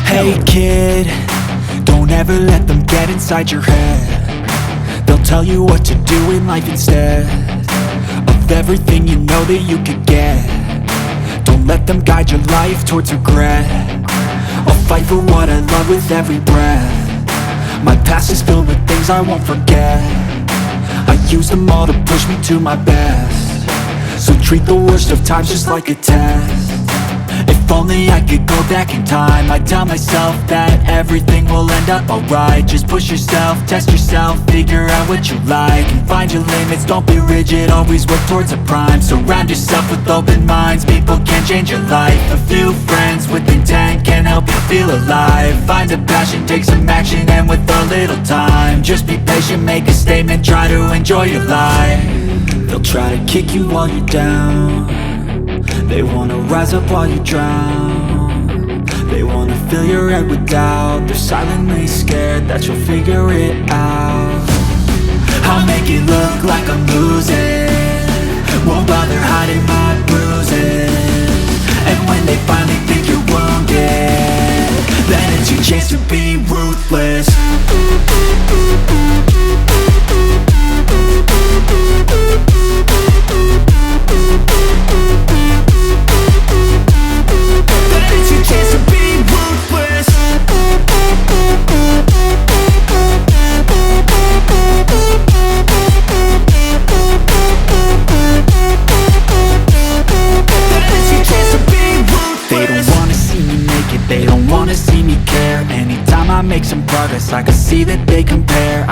Hey kid, don't ever let them get inside your head. They'll tell you what to do in life instead of everything you know that you could get. Don't let them guide your life towards regret. I'll fight for what I love with every breath. My past is filled with things I won't forget. I use them all to push me to my best. So treat the worst of times just like a test. If only I could go back in time, I'd tell myself that everything will end up alright. Just push yourself, test yourself, figure out what you like, and find your limits, don't be rigid, always work towards a prime. Surround yourself with open minds, people can change your life. A few friends with intent can help you feel alive. Find a passion, take some action, and with a little time, just be patient, make a statement, try to enjoy your life. They'll try to kick you while you're down. They wanna rise up while you drown. They wanna fill your head with doubt. They're silently scared that you'll figure it out. I'll make it look like I'm losing, won't bother hiding my bruises. And when they finally think you're wounded, then it's your chance to be ruthless. They don't wanna see me care. Anytime I make some progress, I can see that they compare.